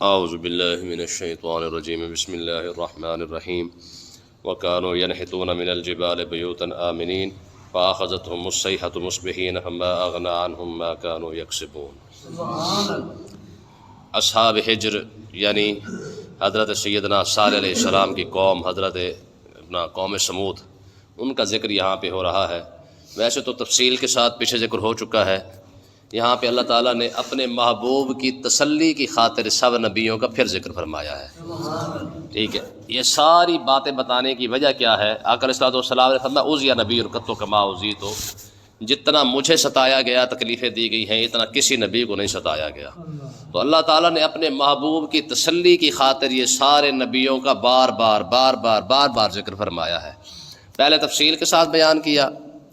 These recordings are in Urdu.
اعوذ باللہ من الشیطان الرجیم بسم اللہ الرحمن الرحیم وکانوا ینحتون من الجبال بیوتا آمنین فاخذتهم الصیحۃ مصبحین فما اغنی عنہم ما كانوا یکسبون۔ اصحاب حجر یعنی حضرت سیدنا صالح علیہ السلام کی قوم، حضرت اپنا قوم سمود، ان کا ذکر یہاں پہ ہو رہا ہے۔ ویسے تو تفصیل کے ساتھ پیچھے ذکر ہو چکا ہے، یہاں پہ اللہ تعالیٰ نے اپنے محبوب کی تسلی کی خاطر سب نبیوں کا پھر ذکر فرمایا ہے۔ ٹھیک ہے، یہ ساری باتیں بتانے کی وجہ کیا ہے؟ آقا علیہ الصلوۃ والسلام نے فرمایا اوذی نبی القط کما اوذیت، جتنا مجھے ستایا گیا، تکلیفیں دی گئی ہیں، اتنا کسی نبی کو نہیں ستایا گیا۔ تو اللہ تعالیٰ نے اپنے محبوب کی تسلی کی خاطر یہ سارے نبیوں کا بار بار ذکر فرمایا ہے۔ پہلے تفصیل کے ساتھ بیان کیا،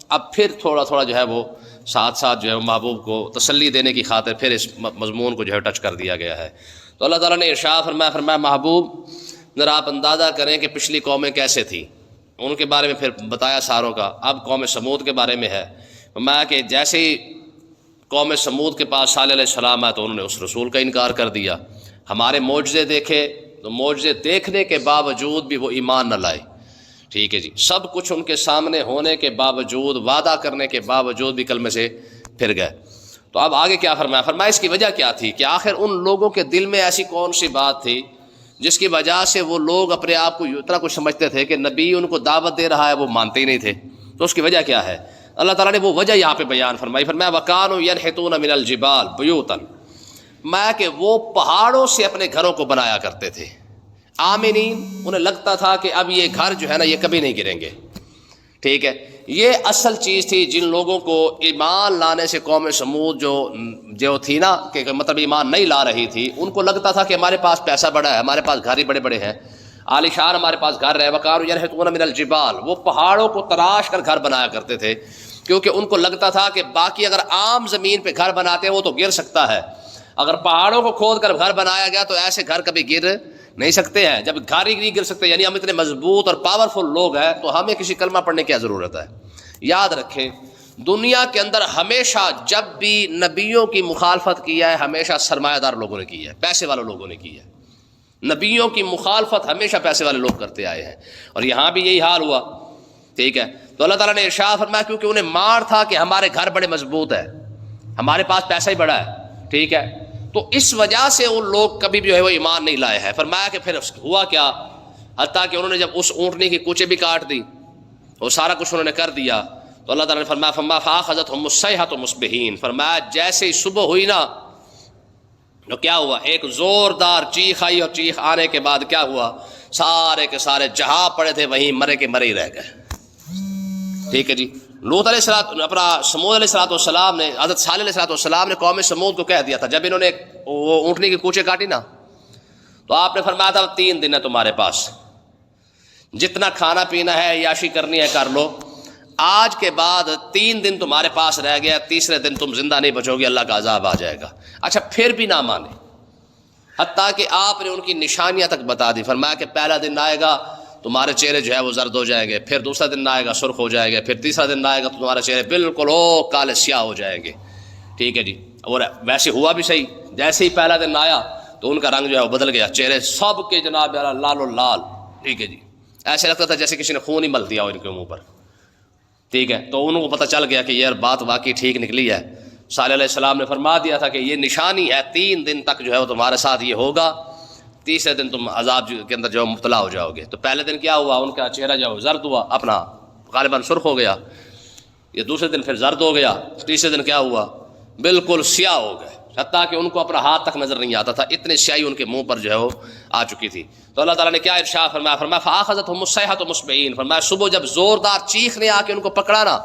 اب پھر تھوڑا تھوڑا جو ہے وہ ساتھ ساتھ جو ہے محبوب کو تسلی دینے کی خاطر پھر اس مضمون کو جو ہے ٹچ کر دیا گیا ہے۔ تو اللہ تعالیٰ نے ارشاد فرمایا محبوب ذرا آپ اندازہ کریں کہ پچھلی قومیں کیسے تھیں، ان کے بارے میں پھر بتایا ساروں کا۔ اب قوم سمود کے بارے میں ہے، فرمایا کہ جیسے ہی قوم سمود کے پاس صالح علیہ السلام آئے تو انہوں نے اس رسول کا انکار کر دیا۔ ہمارے معجزے دیکھے تو معجزے دیکھنے کے باوجود بھی وہ ایمان نہ لائے۔ ٹھیک ہے جی، سب کچھ ان کے سامنے ہونے کے باوجود، وعدہ کرنے کے باوجود بھی کلمے سے پھر گئے۔ تو اب آگے کیا فرمایا اس کی وجہ کیا تھی کہ آخر ان لوگوں کے دل میں ایسی کون سی بات تھی جس کی وجہ سے وہ لوگ اپنے آپ کو اتنا کچھ سمجھتے تھے کہ نبی ان کو دعوت دے رہا ہے، وہ مانتے ہی نہیں تھے۔ تو اس کی وجہ کیا ہے؟ اللہ تعالیٰ نے وہ وجہ یہاں پہ بیان فرمایا وَكَانُوا يَنْحِتُونَ مِنَ الْجِبَالِ بُيُوتًا، میں کہ وہ پہاڑوں سے اپنے گھروں کو بنایا کرتے تھے۔ آمنین، انہیں لگتا تھا کہ اب یہ گھر جو ہے نا یہ کبھی نہیں گریں گے۔ ٹھیک ہے، یہ اصل چیز تھی جن لوگوں کو ایمان لانے سے قوم سمود جو تھی نا، کہ مطلب ایمان نہیں لا رہی تھی، ان کو لگتا تھا کہ ہمارے پاس پیسہ بڑا ہے، ہمارے پاس گھر ہی بڑے بڑے ہیں، عالی شان ہمارے پاس گھر ہے۔ وَكَانُوا يَنْحِتُونَ مِنَ الْجِبَالِ، وہ پہاڑوں کو تراش کر گھر بنایا کرتے تھے، کیونکہ ان کو لگتا تھا کہ باقی اگر عام زمین پہ گھر بناتے ہیں وہ تو گر سکتا ہے، اگر پہاڑوں کو کھود کر گھر بنایا گیا تو ایسے گھر کبھی گر نہیں سکتے ہیں۔ جب گھر ہی نہیں گر سکتے، یعنی ہم اتنے مضبوط اور پاورفل لوگ ہیں، تو ہمیں کسی کلمہ پڑھنے کی کیا ضرورت ہے؟ یاد رکھیں، دنیا کے اندر ہمیشہ جب بھی نبیوں کی مخالفت کی ہے، ہمیشہ سرمایہ دار لوگوں نے کی ہے، پیسے والے لوگوں نے کی ہے۔ نبیوں کی مخالفت ہمیشہ پیسے والے لوگ کرتے آئے ہیں، اور یہاں بھی یہی حال ہوا۔ ٹھیک ہے، تو اللہ تعالیٰ نے ارشاد فرمایا کیونکہ انہیں مار تھا کہ ہمارے گھر بڑے مضبوط ہیں، ہمارے پاس پیسہ ہی بڑا ہے۔ ٹھیک ہے، تو اس وجہ سے ان لوگ کبھی بھی جو ہے وہ ایمان نہیں لائے ہیں۔ فرمایا کہ پھر ہوا کیا، حتیٰ کہ انہوں نے جب اس اونٹنی کی کوچے بھی کاٹ دی، وہ سارا کچھ انہوں نے کر دیا، تو اللہ تعالیٰ نے فرمایا فَأَخَذَتْهُمُ الصَّيْحَةُ مُصْبِحِينَ، فرمایا جیسے ہی صبح ہوئی نا تو کیا ہوا، ایک زوردار چیخ آئی، اور چیخ آنے کے بعد کیا ہوا، سارے کے سارے جہاں پڑے تھے وہیں مرے کے مرے ہی رہ گئے۔ ٹھیک ہے جی، لوط علیہ السلام، اپنا سمود علیہ السلام نے، حضرت صالح علیہ السلام نے قوم سمود کو کہہ دیا تھا، جب انہوں نے وہ اونٹنی کی کوچے کاٹی نا، تو آپ نے فرمایا تھا 3 دن ہے تمہارے پاس، جتنا کھانا پینا ہے عیاشی کرنی ہے کر لو، آج کے بعد 3 دن تمہارے پاس رہ گیا، تیسرے دن تم زندہ نہیں بچو گے، اللہ کا عذاب آ جائے گا۔ اچھا پھر بھی نہ مانے، حتیٰ کہ آپ نے ان کی نشانیاں تک بتا دی۔ فرمایا کہ پہلا دن آئے گا تمہارے چہرے جو ہے وہ زرد ہو جائیں گے، پھر دوسرا دن آئے گا سرخ ہو جائے گا، پھر تیسرا دن آئے گا تو تمہارے چہرے بالکل کالے سیاہ ہو جائیں گے۔ ٹھیک ہے جی، اور ویسے ہوا بھی صحیح، جیسے ہی پہلا دن آیا تو ان کا رنگ جو ہے وہ بدل گیا، چہرے سب کے جناب لال و لال۔ ٹھیک ہے جی، ایسے لگتا تھا جیسے کسی نے خون ہی مل دیا ہو ان کے منہ پر۔ ٹھیک ہے، تو انہوں کو پتہ چل گیا کہ یہ بات واقعی ٹھیک نکلی ہے۔ صالح علیہ السلام نے فرما دیا تھا کہ یہ نشانی ہے، 3 دن تک جو ہے وہ تمہارے ساتھ یہ ہوگا، تیسرے دن تم عذاب کے اندر جو مبتلا ہو جاؤ گے۔ تو پہلے دن کیا ہوا، ان کا چہرہ جو زرد ہوا، اپنا غالباً سرخ ہو گیا، یہ دوسرے دن پھر زرد ہو گیا، تیسرے دن کیا ہوا، بالکل سیاہ ہو گئے، حتیٰ کہ ان کو اپنا ہاتھ تک نظر نہیں آتا تھا، اتنی سیاہی ان کے منہ پر جو ہے وہ آ چکی تھی۔ تو اللہ تعالیٰ نے کیا ارشاد فرمایا فَأَخَذَتْهُمُ الصَّيْحَةُ مُصْبِحِينَ، فرمایا صبح جب زوردار چیخ نے آ کے ان کو پکڑا نا،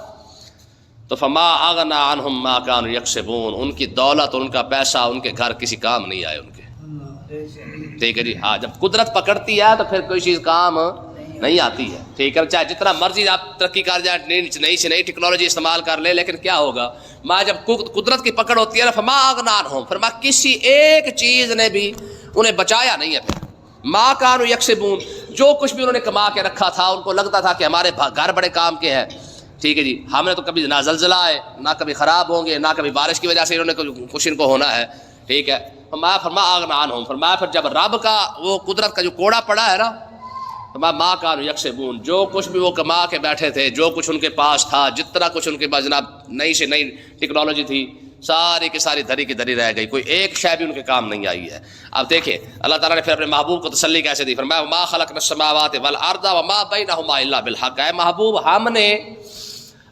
تو فَمَا أَغْنَىٰ عَنْهُمْ مَا كَانُوا يَكْسِبُونَ، ان کی دولت اور ان کا پیسہ، ان کے گھر کسی کام نہیں آئے ان کے۔ ٹھیک ہے جی، ہاں جب قدرت پکڑتی ہے تو پھر کوئی چیز کام نہیں آتی ہے۔ ٹھیک ہے، چاہے جتنا مرضی آپ ترقی کر جائیں، نئی سے نئی ٹیکنالوجی استعمال کر لیں، لیکن کیا ہوگا، ماں جب قدرت کی پکڑ ہوتی ہے نا، فما اغنی عنہم، فرمایا کسی ایک چیز نے بھی انہیں بچایا نہیں ہے۔ پھر ما کانوا یکسبون، جو کچھ بھی انہوں نے کما کے رکھا تھا، ان کو لگتا تھا کہ ہمارے گھر بڑے کام کے ہیں۔ ٹھیک ہے جی، ہم نے تو کبھی نہ زلزلہ آئے، نہ کبھی خراب ہوں گے، نہ کبھی بارش کی وجہ سے انہوں نے کچھ ان کو ہونا ہے۔ ٹھیک ہے. فرمایا اغنا عنہم، فرمایا پھر جب رب کا وہ قدرت کا جو کوڑا پڑا ہے نا، فرمایا ما کانوا یکسبون، جو کچھ بھی وہ کما کے بیٹھے تھے، جو کچھ ان کے پاس تھا، جتنا کچھ ان کے پاس جناب نئی سے نئی ٹیکنالوجی تھی، ساری کی ساری دھری کی دھری رہ گئی، کوئی ایک شے بھی ان کے کام نہیں آئی ہے. اب دیکھیں اللہ تعالیٰ نے پھر اپنے محبوب کو تسلی کیسے دی. فرمایا ما خلقنا السماوات والارض وما بینہما الا بالحق. اے محبوب، ہم نے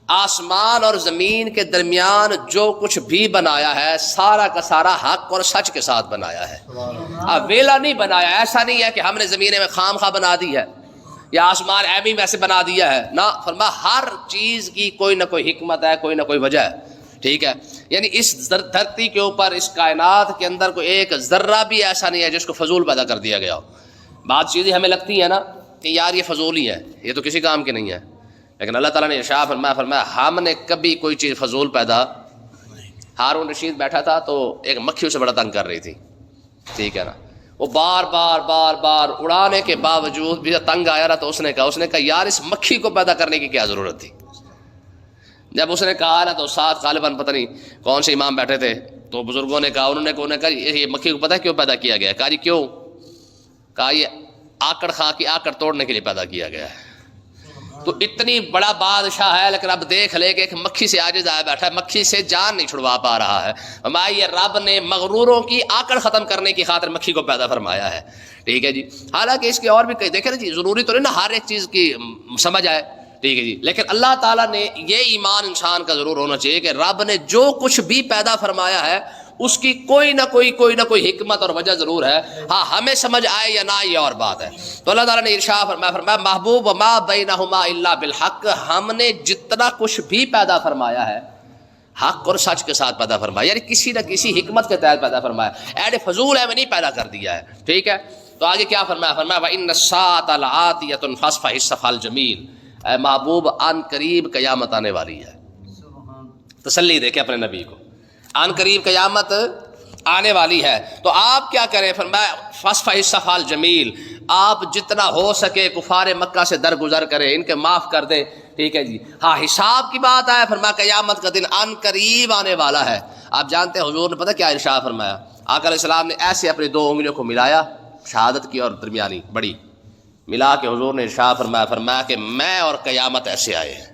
آسمان اور زمین کے درمیان جو کچھ بھی بنایا ہے سارا کا سارا حق اور سچ کے ساتھ بنایا ہے. اب ویلا نہیں بنایا، ایسا نہیں ہے کہ ہم نے زمین میں خام خواہ بنا دی ہے یا آسمان ایمی ویسے بنا دیا ہے، نہ. فرمایا ہر چیز کی کوئی نہ کوئی حکمت ہے، کوئی نہ کوئی وجہ ہے. ٹھیک ہے، یعنی اس دھرتی کے اوپر، اس کائنات کے اندر کوئی ایک ذرہ بھی ایسا نہیں ہے جس کو فضول پیدا کر دیا گیا ہو. بعض چیزیں ہمیں لگتی ہیں نا کہ یار یہ فضول ہی ہے، یہ تو کسی کام کی نہیں ہے، لیکن اللہ تعالیٰ نے ارشاد فرمایا ہم نے کبھی کوئی چیز فضول پیدا. ہارون رشید بیٹھا تھا تو ایک مکھی اسے بڑا تنگ کر رہی تھی، ٹھیک ہے نا. وہ بار بار اڑانے کے باوجود بھی تنگ آیا رہا تو اس نے کہا یار اس مکھی کو پیدا کرنے کی کیا ضرورت تھی. جب اس نے کہا نا تو ساتھ غالباً پتہ نہیں کون سے امام بیٹھے تھے، تو بزرگوں نے کہا، انہوں نے کہا یہ مکھی کو پتہ ہے کیوں پیدا کیا گیا ہے؟ کہا جی کیوں؟ کہا یہ آکڑ خاں کی آکڑ توڑنے کے لیے پیدا کیا گیا ہے. تو اتنی بڑا بادشاہ ہے لیکن اب دیکھ لے کہ ایک مکھی سے عاجز آیا بیٹھا ہے، مکھی سے جان نہیں چھڑوا پا رہا ہے. ہمارا یہ رب نے مغروروں کی آکڑ ختم کرنے کی خاطر مکھی کو پیدا فرمایا ہے. ٹھیک ہے جی. حالانکہ اس کے اور بھی کئی دیکھیں نا جی، ضروری تو نہیں نا ہر ایک چیز کی سمجھ آئے. ٹھیک ہے جی، لیکن اللہ تعالیٰ نے یہ ایمان انسان کا ضرور ہونا چاہیے کہ رب نے جو کچھ بھی پیدا فرمایا ہے اس کی کوئی نہ کوئی حکمت اور وجہ ضرور ہے. ہاں ہمیں سمجھ آئے یا نہ یہ اور بات ہے. تو اللہ تعالیٰ نے ارشاد فرمایا محبوب وما بینہما الا بالحق، ہم نے جتنا کچھ بھی پیدا فرمایا ہے حق اور سچ کے ساتھ پیدا فرمایا، یعنی کسی نہ کسی حکمت کے تحت پیدا فرمایا، ایڈ فضول ہے میں نہیں پیدا کر دیا ہے. ٹھیک ہے، تو آگے کیا فرمایا وَإِنَّ السَّاعَةَ لَآتِيَةٌ فَاصْفَحِ الصَّفْحَ الْجَمِيلَ. اے محبوب ان قریب قیامت آنے والی ہے. تسلی دے کے اپنے نبی کو، ان قریب قیامت آنے والی ہے. تو آپ کیا کریں؟ فرمایا فَاصْفَحِ الصَّفْحَ الْجَمِيلَ، آپ جتنا ہو سکے کفار مکہ سے درگزر کریں، ان کے معاف کر دیں. ٹھیک ہے جی. ہاں حساب کی بات ہے، فرمایا قیامت کا دن ان قریب آنے والا ہے. آپ جانتے ہیں حضور نے پتہ کیا ارشاد فرمایا؟ آقا علیہ السلام نے ایسے اپنی دو انگلیوں کو ملایا، شہادت کی اور درمیانی بڑی ملا کے حضور نے ارشاد فرمایا کہ میں اور قیامت ایسے آئے ہیں.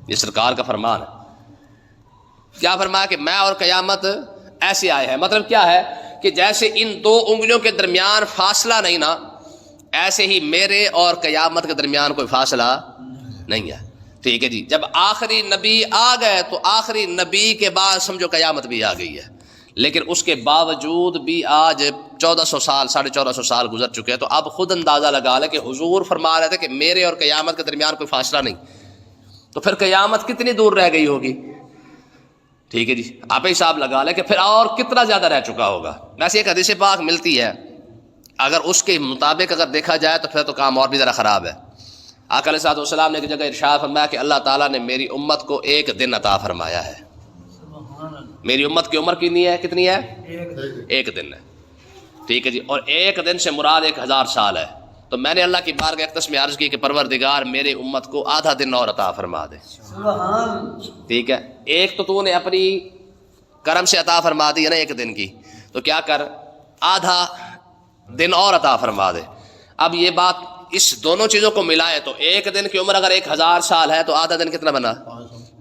یہ سرکار کا فرمان ہے. کیا فرمایا کہ میں اور قیامت ایسے آئے ہیں. مطلب کیا ہے کہ جیسے ان دو انگلیوں کے درمیان فاصلہ نہیں نا، ایسے ہی میرے اور قیامت کے درمیان کوئی فاصلہ نہیں ہے. ٹھیک ہے جی. جب آخری نبی آ گئے تو آخری نبی کے بعد سمجھو قیامت بھی آ گئی ہے، لیکن اس کے باوجود بھی آج 1400 سال 1450 سال گزر چکے ہیں. تو اب خود اندازہ لگا لیں کہ حضور فرما رہے تھے کہ میرے اور قیامت کے درمیان کوئی فاصلہ نہیں، تو پھر قیامت کتنی دور رہ گئی ہوگی. ٹھیک ہے جی. آپ حساب لگا لیں کہ پھر اور کتنا زیادہ رہ چکا ہوگا. ویسے ایک حدیث پاک ملتی ہے، اگر اس کے مطابق اگر دیکھا جائے تو پھر تو کام اور بھی ذرا خراب ہے. آقا علیہ السلام نے ایک جگہ ارشاد فرمایا کہ اللہ تعالیٰ نے میری امت کو ایک دن عطا فرمایا ہے. میری امت کی عمر کتنی ہے؟ ایک دن ہے. ٹھیک ہے جی. اور ایک دن سے مراد 1000 سال ہے. تو میں نے اللہ کی بارگاہ اقدس میں عرض کی کہ پروردگار میرے امت کو آدھا دن اور عطا فرما دے. ٹھیک ہے. ایک تو نے اپنی کرم سے عطا فرما دی ہے نا ایک دن کی، تو کیا کر آدھا دن اور عطا فرما دے. اب یہ بات اس دونوں چیزوں کو ملائے تو ایک دن کی عمر اگر 1000 سال ہے تو آدھا دن کتنا بنا؟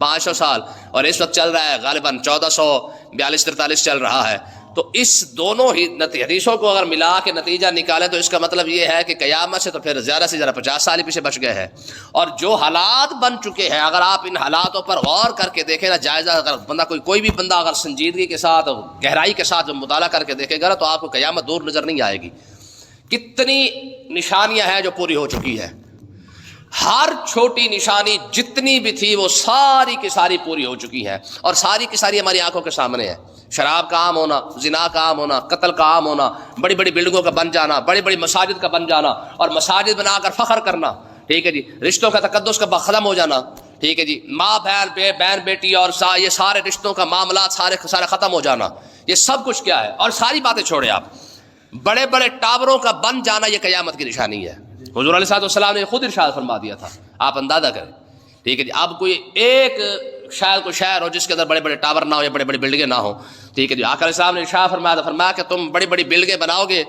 500 سال. اور اس وقت چل رہا ہے غالباً 1442-43 چل رہا ہے. تو اس دونوں ہی حدیثوں کو اگر ملا کے نتیجہ نکالے تو اس کا مطلب یہ ہے کہ قیامت سے تو پھر زیادہ سے زیادہ 50 سال ہی پیچھے بچ گئے ہیں. اور جو حالات بن چکے ہیں اگر آپ ان حالاتوں پر غور کر کے دیکھیں نا، جائزہ اگر بندہ کوئی بھی بندہ اگر سنجیدگی کے ساتھ گہرائی کے ساتھ مطالعہ کر کے دیکھے گا تو آپ کو قیامت دور نظر نہیں آئے گی. کتنی نشانیاں ہیں جو پوری ہو چکی ہیں. ہر چھوٹی نشانی جتنی بھی تھی وہ ساری کی ساری پوری ہو چکی ہیں، اور ساری کی ساری ہماری آنکھوں کے سامنے ہے. شراب کا عام ہونا، زنا کا عام ہونا، قتل کا عام ہونا، بڑی بڑی بلڈنگوں کا بن جانا، بڑی بڑی مساجد کا بن جانا اور مساجد بنا کر فخر کرنا. ٹھیک ہے جی. رشتوں کا تقدس کا ختم ہو جانا. ٹھیک ہے جی. ماں بہن بیٹی اور یہ سارے رشتوں کا معاملات سارے ختم ہو جانا. یہ سب کچھ کیا ہے؟ اور ساری باتیں چھوڑے آپ، بڑے بڑے ٹاوروں کا بن جانا یہ قیامت کی نشانی ہے. حضور علیہ السلام نے خود ارشاد فرما دیا تھا، آپ اندازہ کریں. ٹھیک ہے جی. اب کوئی ایک شاید کوئی شہر ہو جس کے اندر بڑے بڑے ٹاور نہ ہو یا بڑے بڑی بلڈنگیں نہ ہوں، ٹھیک ہے جی، آقا علیہ السلام نے ارشاد فرمایا کہ تم بڑی بڑی بلڈنگیں بناؤ گے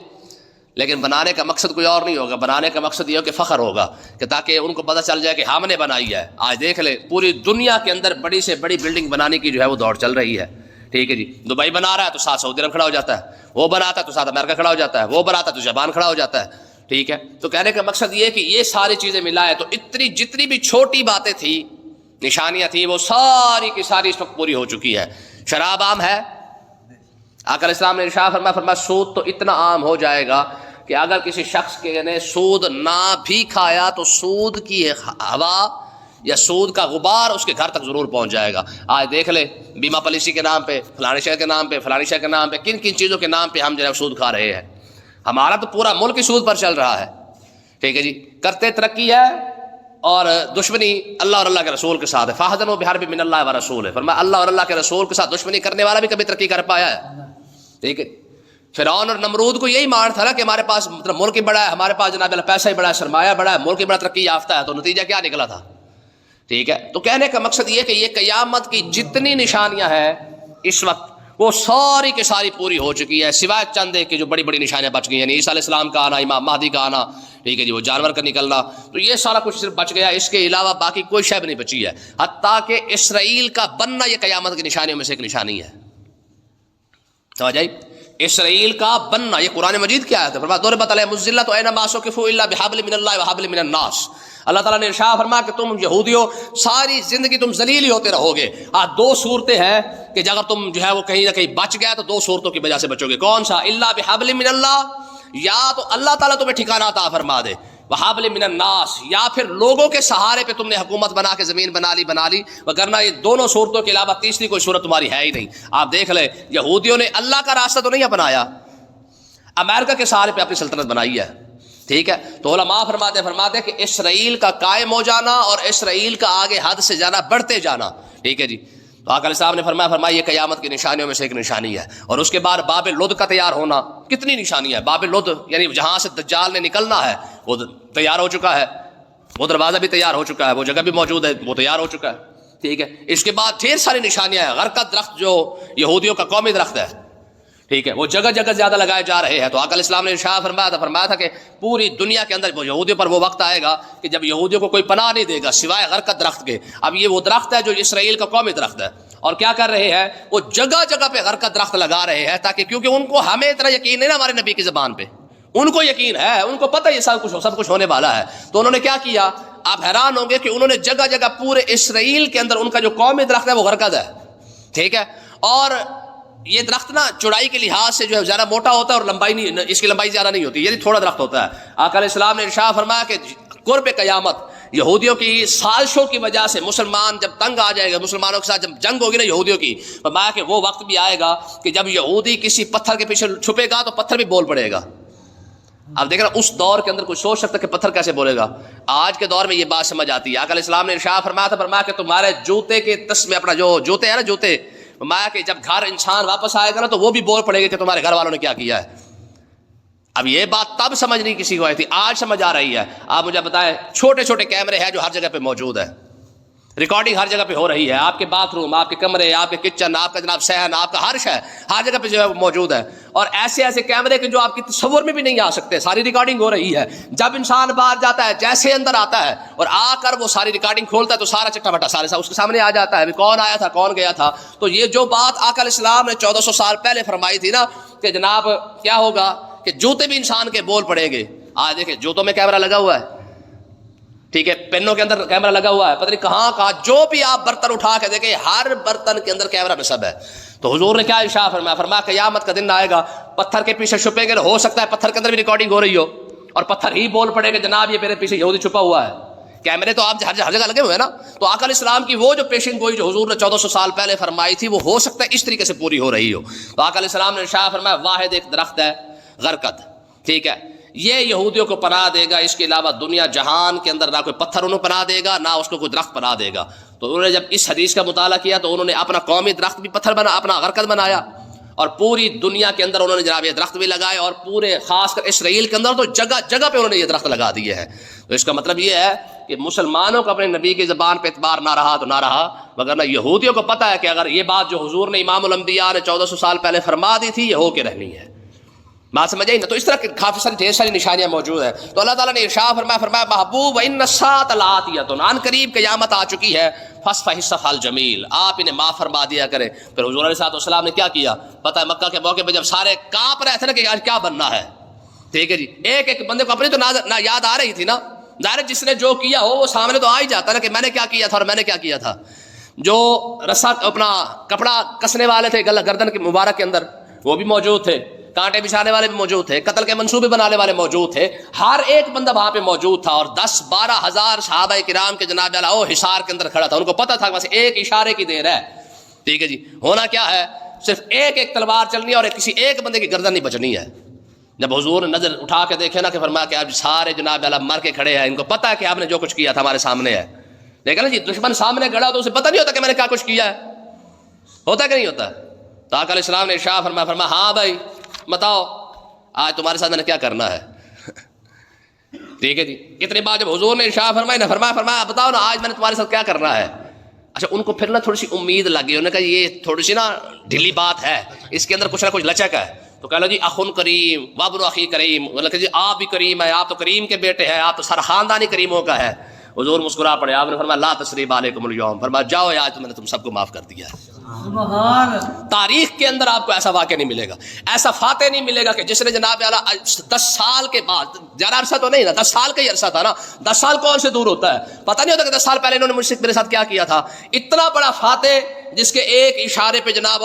لیکن بنانے کا مقصد کوئی اور نہیں ہوگا، بنانے کا مقصد یہ ہو کہ فخر ہوگا، کہ تاکہ ان کو پتہ چل جائے کہ ہم نے بنائی ہے۔ آج دیکھ لیں پوری دنیا کے اندر بڑی سے بڑی بلڈنگ بنانے کی جو ہے وہ دوڑ چل رہی ہے، ٹھیک ہے جی، دبئی بنا رہا ہے تو ساتھ سعودی عرب کھڑا ہو جاتا ہے، وہ بناتا ہے تو ساتھ امریکہ کھڑا ہو جاتا ہے، وہ بناتا ہے تو جاپان کھڑا ہو جاتا ہے، ٹھیک ہے۔ تو کہنے کا مقصد یہ کہ یہ ساری چیزیں ملا ہے تو اتنی جتنی بھی چھوٹی باتیں تھیں، نشانیاں تھیں، وہ ساری کی ساری اس وقت پوری ہو چکی ہے۔ شراب عام ہے، آقا علیہ السلام نے ارشاد فرمایا سود تو اتنا عام ہو جائے گا کہ اگر کسی شخص کے نے سود نہ بھی کھایا تو سود کی ہوا یا سود کا غبار اس کے گھر تک ضرور پہنچ جائے گا۔ آج دیکھ لیں بیمہ پالیسی کے نام پہ، فلانے شہر کے نام پہ، فلانے شہر کے نام پہ، کن کن چیزوں کے نام پہ ہم جو ہے سود کھا رہے ہیں۔ ہمارا تو پورا ملک ہی سود پر چل رہا ہے، ٹھیک ہے جی، کرتے ترقی ہے اور دشمنی اللہ اور اللہ کے رسول کے ساتھ ہے۔ فاحذنوا بحرب من اللہ ورسولہ، فرمایا اللہ اور اللہ کے رسول کے ساتھ دشمنی کرنے والا بھی کبھی ترقی کر پایا ہے، ٹھیک ہے۔ فرعون اور نمرود کو یہی مان تھا نا کہ ہمارے پاس مطلب ملک ہی بڑا ہے، ہمارے پاس جناب پیسہ ہی بڑا ہے، سرمایہ بڑا ہے، ملک ہی بڑا ترقی یافتہ ہے، تو نتیجہ کیا نکلا تھا، ٹھیک ہے۔ تو کہنے کا مقصد یہ کہ یہ قیامت کی جتنی نشانیاں ہیں اس وقت وہ ساری کی ساری پوری ہو چکی ہے، سوائے چند ایک کی جو بڑی بڑی نشانیاں بچ گئی ہیں، یعنی عیسیٰ علیہ السلام کا آنا، امام مہدی کا آنا، ٹھیک ہے جی، وہ جانور کا نکلنا، تو یہ سارا کچھ صرف بچ گیا، اس کے علاوہ باقی کوئی شے بھی نہیں بچی ہے۔ حتیٰ کہ اسرائیل کا بننا یہ قیامت کی نشانیوں میں سے ایک نشانی ہے، سمجھ آئی؟ اسرائیل کا بننا، یہ قرآن مجید کیا ہے؟ فرمایا ضربت علیہم الذلۃ اینما ثقفوا الا بحبل من اللہ وحبل من الناس۔ اللہ تعالیٰ نے ارشاد فرمایا کہ تم یہودیوں ساری زندگی تم ذلیل ہی ہوتے رہو گے۔ دو صورتیں ہیں کہ اگر تم جو ہے وہ کہیں نہ کہیں بچ گیا تو دو صورتوں کی وجہ سے بچو گے۔ کون سا؟ الا بحبل من اللہ، یا تو اللہ تعالیٰ تمہیں ٹھکانہ عطا فرما دے، وحبل من الناس، یا پھر لوگوں کے سہارے پہ تم نے حکومت بنا کے زمین بنا لی، وگرنہ یہ دونوں صورتوں کے علاوہ تیسری کوئی صورت تمہاری ہے ہی نہیں۔ آپ دیکھ لیں یہودیوں نے اللہ کا راستہ تو نہیں اپنایا، امریکہ کے سہارے پہ اپنی سلطنت بنائی ہے، ٹھیک ہے۔ تو علماء فرماتے کہ اسرائیل کا قائم ہو جانا اور اسرائیل کا آگے حد سے جانا، بڑھتے جانا، ٹھیک ہے جی۔ تو آقا علیہ السلام نے فرمایا یہ قیامت کی نشانیوں میں سے ایک نشانی ہے۔ اور اس کے بعد باب لد کا تیار ہونا، کتنی نشانی ہے۔ باب لد یعنی جہاں سے دجال نے نکلنا ہے وہ تیار ہو چکا ہے، وہ دروازہ بھی تیار ہو چکا ہے، وہ جگہ بھی موجود ہے، وہ تیار ہو چکا ہے، ٹھیک ہے۔ اس کے بعد ڈھیر ساری نشانیاں ہیں۔ غرقد درخت جو یہودیوں کا قومی درخت ہے، ٹھیک ہے، وہ جگہ جگہ زیادہ لگائے جا رہے ہیں۔ تو آقا علیہ السلام نے ارشاد فرمایا تھا کہ پوری دنیا کے اندر یہودیوں پر وہ وقت آئے گا کہ جب یہودیوں کو کوئی پناہ نہیں دے گا سوائے غرقد درخت کے۔ اب یہ وہ درخت ہے جو اسرائیل کا قومی درخت ہے، اور کیا کر رہے ہیں وہ جگہ جگہ پہ غرقد درخت لگا رہے ہیں، تاکہ کیونکہ ان کو ہمیں اتنا یقین نہیں نا ہمارے نبی کی زبان پہ، ان کو یقین ہے، ان کو پتہ یہ سب کچھ ہونے والا ہے۔ تو انہوں نے کیا کیا، آپ حیران ہوں گے کہ انہوں نے جگہ جگہ پورے اسرائیل کے اندر ان کا جو قومی درخت ہے وہ غرقد ہے، ٹھیک ہے۔ اور یہ درخت نا چوڑائی کے لحاظ سے جو ہے زیادہ موٹا ہوتا ہے اور لمبائی نہیں، اس کی لمبائی زیادہ نہیں ہوتی، یعنی تھوڑا درخت ہوتا ہے۔ آقا علیہ السلام نے ارشاد فرمایا کہ قرب قیامت یہودیوں کی سازشوں کی وجہ سے مسلمان جب تنگ آ جائے گا، مسلمانوں کے ساتھ جب جنگ ہوگی نا یہودیوں کی، فرمایا کہ وہ وقت بھی آئے گا کہ جب یہودی کسی پتھر کے پیچھے چھپے گا تو پتھر بھی بول پڑے گا۔ اب دیکھ رہا اس دور کے اندر کوئی سوچ سکتا ہے کہ پتھر کیسے بولے گا؟ آج کے دور میں یہ بات سمجھ آتی ہے۔ آقا علیہ السلام نے ارشاد فرمایا کہ تمہارے جوتے کے تسمے، اپنا جو جوتے ہیں نا جوتے، فرمایا کہ جب گھر انسان واپس آئے گا نا تو وہ بھی بول پڑے گا کہ تمہارے گھر والوں نے کیا کیا ہے۔ اب یہ بات تب سمجھ نہیں کسی کو آئی تھی، آج سمجھ آ رہی ہے۔ آپ مجھے بتائیں چھوٹے چھوٹے کیمرے ہیں جو ہر جگہ پہ موجود ہے، ریکارڈنگ ہر جگہ پہ ہو رہی ہے، آپ کے باتھ روم، آپ کے کمرے، آپ کے کچن، آپ کا جناب صحن، آپ کا ہر شے ہر جگہ پہ جو ہے موجود ہے، اور ایسے ایسے کیمرے کہ جو آپ کی تصور میں بھی نہیں آ سکتے، ساری ریکارڈنگ ہو رہی ہے۔ جب انسان باہر جاتا ہے جیسے اندر آتا ہے اور آ کر وہ ساری ریکارڈنگ کھولتا ہے تو سارا چٹا بٹا سارے اس کے سامنے آ جاتا ہے، کون آیا تھا کون گیا تھا۔ تو یہ جو بات آقا علیہ السلام نے 1400 سال پہلے فرمائی تھی نا کہ جناب کیا ہوگا کہ جوتے بھی انسان کے بول پڑیں گے، آج دیکھیں جوتوں میں کیمرہ لگا ہوا ہے، ٹھیک ہے، پینوں کے اندر کیمرہ لگا ہوا ہے، پتہ نہیں کہاں جو بھی آپ برتن اٹھا کے دیکھیں ہر برتن کے اندر کیمرہ نصب ہے۔ تو حضور نے کیا ارشاد فرمایا قیامت کا دن آئے گا، پتھر کے پیچھے چھپیں گے، ہو سکتا ہے پتھر کے اندر بھی ریکارڈنگ ہو رہی ہو اور پتھر ہی بول پڑے گا جناب یہ میرے پیچھے یہودی چھپا ہوا ہے۔ کیمرے تو آپ ہر جگہ لگے ہوئے ہیں نا۔ تو آقا علیہ السلام کی وہ جو پیشن گوئی جو حضور نے 1400 سال پہلے فرمائی تھی وہ ہو سکتا ہے اس طریقے سے پوری ہو رہی ہو۔ تو آقا علیہ السلام نے ارشاد فرمایا واحد ایک درخت ہے غرقد، ٹھیک ہے، یہ یہودیوں کو پناہ دے گا، اس کے علاوہ دنیا جہان کے اندر نہ کوئی پتھر انہوں پناہ دے گا نہ اس کو کوئی درخت پناہ دے گا۔ تو انہوں نے جب اس حدیث کا مطالعہ کیا تو انہوں نے اپنا قومی درخت بھی پتھر بنا، اپنا غرقد بنایا، اور پوری دنیا کے اندر انہوں نے جناب یہ درخت بھی لگائے، اور پورے خاص کر اسرائیل کے اندر تو جگہ جگہ پہ انہوں نے یہ درخت لگا دیے ہیں۔ تو اس کا مطلب یہ ہے کہ مسلمانوں کو اپنے نبی کی زبان پہ اعتبار نہ رہا تو نہ رہا، مگر یہودیوں کو پتہ ہے کہ اگر یہ بات جو حضور نے امام الانبیاء نے 1400 سال پہلے فرما دی تھی یہ ہو کے رہنی ہے. بات سمجھ آئی نا؟ تو اس طرح کی کافی ساری ڈھیر ساری نشانیاں موجود ہیں. تو اللہ تعالیٰ نے ارشاد فرمایا محبوب وَإِنَّ السَّاعَةَ لَآتِيَةٌ، عن قریب قیامت آ چکی ہے، فَاصْفَحِ الصَّفْحَ الْجَمِيلَ، آپ انہیں معاف فرما دیا کریں. پھر حضور علیہ السلام نے کیا کیا پتہ ہے؟ مکہ کے موقع پہ جب سارے کانپ رہے تھے نا کہ آج کیا بننا ہے، ٹھیک ہے جی، ایک ایک بندے کو اپنی تو نہ یاد آ رہی تھی نا، ظاہر جس نے جو کیا ہو وہ سامنے تو آ ہی جاتا نا کہ میں نے کیا کیا تھا اور میں نے کیا کیا تھا. جو رسا اپنا کپڑا کسنے والے تھے گردن کے مبارک کے اندر وہ بھی موجود تھے، کانٹے بچھانے والے بھی موجود تھے، قتل کے منصوبے بنانے والے موجود تھے، ہر ایک بندہ وہاں پہ موجود تھا. اور 10-12 ہزار صحابہ کرام کے جناب والا وہ حصار کے اندر کھڑا تھا. ان کو پتا تھا کہ بس ایک اشارے کی دیر ہے، ٹھیک ہے جی، ہونا کیا ہے، صرف ایک ایک تلوار چلنی ہے اور کسی ایک بندے کی گردن نہیں بچنی ہے. جب حضور نے نظر اٹھا کے دیکھے نا کہ فرمایا کہ اب سارے جناب والا مر کے کھڑے ہیں، ان کو پتا ہے کہ آپ نے جو کچھ کیا تھا ہمارے سامنے ہے. دیکھا نا جی، دشمن سامنے کھڑا تو اسے پتہ نہیں ہوتا کہ میں نے کیا کچھ کیا ہے، ہوتا کہ نہیں ہوتا. تو آقا علیہ السلام نے ارشاد فرمایا ہاں بھائی بتاؤ آج تمہارے ساتھ میں نے کیا کرنا ہے. ٹھیک ہے جی، اتنی بات جب حضور نے ارشاد فرمایا بتاؤ نا آج میں نے تمہارے ساتھ کیا کرنا ہے. اچھا ان کو پھر نا تھوڑی سی امید لگی، انہوں نے کہا یہ تھوڑی سی نا ڈھیلی بات ہے، اس کے اندر کچھ نہ کچھ لچک ہے. تو کہہ لو جی اخن کریم وابن اخی کریم، کہ جی آپ بھی کریم ہے، آپ تو کریم کے بیٹے ہیں، آپ تو سارا خاندانی کریموں کا ہے. حضور مسکرا پڑے، آپ نے فرمایا لا تثریب علیکم اليوم، فرمایا جاؤ آج تو میں نے تم سب کو معاف کر دیا ہے. تاریخ کے اندر آپ کو ایسا واقعہ نہیں ملے گا، ایسا فاتح نہیں ملے گا کہ جس نے جناب اعلیٰ 10 سال کے بعد، زیادہ عرصہ تو نہیں نا، 10 سال کا ہی عرصہ تھا نا، 10 سال کون سے دور ہوتا ہے، پتہ نہیں ہوتا کہ 10 سال پہلے انہوں نے مجھ سے میرے ساتھ کیا کیا تھا. اتنا بڑا فاتح جس کے ایک اشارے پہ جناب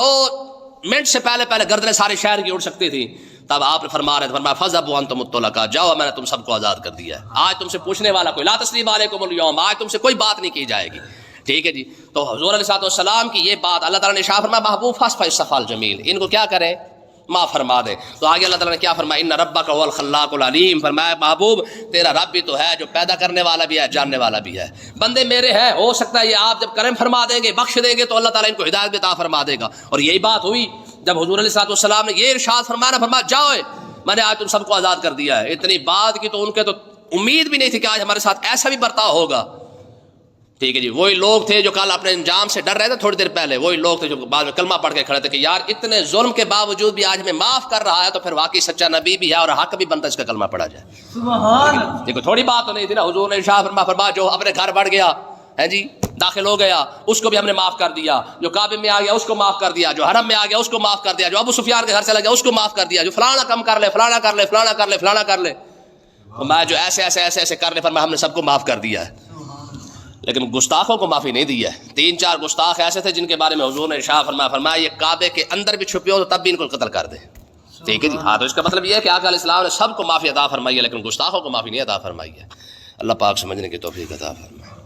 منٹ سے پہلے گردنیں سارے شہر کی اڑ سکتی تھی. تب آپ نے فرما رہے تھے فرمایا فَذَهَبُوا وَأَنْتُمُ الطُّلَقَاء، جاؤ میں نے تم سب کو آزاد کر دیا ہے، آج تم سے پوچھنے والا کوئی لا تثریب علیکم اليوم، آج تم سے کوئی بات نہیں کی جائے گی. ٹھیک ہے جی. تو حضور علیہ السلام کی یہ بات اللہ تعالیٰ نے ارشاد فرمایا محبوب فاصفح الصفحہ الجمیل، ان کو کیا کرے معاف فرما دے. تو آگے اللہ تعالیٰ نے کیا فرمایا ان ربک هو الخلاق العلیم، فرمایا محبوب تیرا رب بھی تو ہے جو پیدا کرنے والا بھی ہے جاننے والا بھی ہے. بندے میرے ہیں، ہو سکتا ہے یہ آپ جب کرم فرما دیں گے بخش دیں گے تو اللہ تعالیٰ ان کو ہدایت بھی عطا فرما دے گا. اور یہی بات ہوئی جب حضور علیہ السلام نے یہ ارشاد فرمایا نا، فرمایا جاؤ میں نے آج تم سب کو آزاد کر دیا ہے. اتنی بات کی تو ان کے تو امید بھی نہیں تھی کہ آج ہمارے ساتھ ایسا بھی برتاؤ ہوگا. ٹھیک ہے جی، وہی لوگ تھے جو کل اپنے انجام سے ڈر رہے تھے تھوڑی دیر پہلے، وہی لوگ تھے جو بعد میں کلمہ پڑھ کے کھڑے تھے کہ یار اتنے ظلم کے باوجود بھی آج ہمیں معاف کر رہا ہے تو پھر واقعی سچا نبی بھی ہے اور حق بھی بنتا ہے اس کا کلمہ پڑھا جائے. سبحان اللہ. دیکھو تھوڑی بات تو نہیں تھی نا. حضور نے ارشاد فرمایا جو اپنے گھر بڑھ گیا ہے جی، داخل ہو گیا، اس کو بھی ہم نے معاف کر دیا. جو کعبے میں آ گیا اس کو معاف کر دیا، جو حرم میں آ گیا اس کو معاف کر دیا، جو ابو سفیان کے گھر چلا گیا اس کو معاف کر دیا، جو فلانا کم کر لے فلانا کر لے فلانا کر لے فلانا کر لے، میں جو ایسے ایسے ایسے ایسے کر لے فرمایا ہم نے سب کو معاف کر دیا ہے. لیکن گستاخوں کو معافی نہیں دی ہے. 3-4 گستاخ ایسے تھے جن کے بارے میں حضور نے ارشاد فرمایا یہ کعبے کے اندر بھی چھپے ہو تو تب بھی ان کو قتل کر دے. ٹھیک ہے جی. ہاں تو اس کا مطلب یہ ہے کہ آقا علیہ السلام نے سب کو معافی عطا فرمائی ہے لیکن گستاخوں کو معافی نہیں عطا فرمائی ہے. اللہ پاک سمجھنے کی توفیق عطا فرمائے.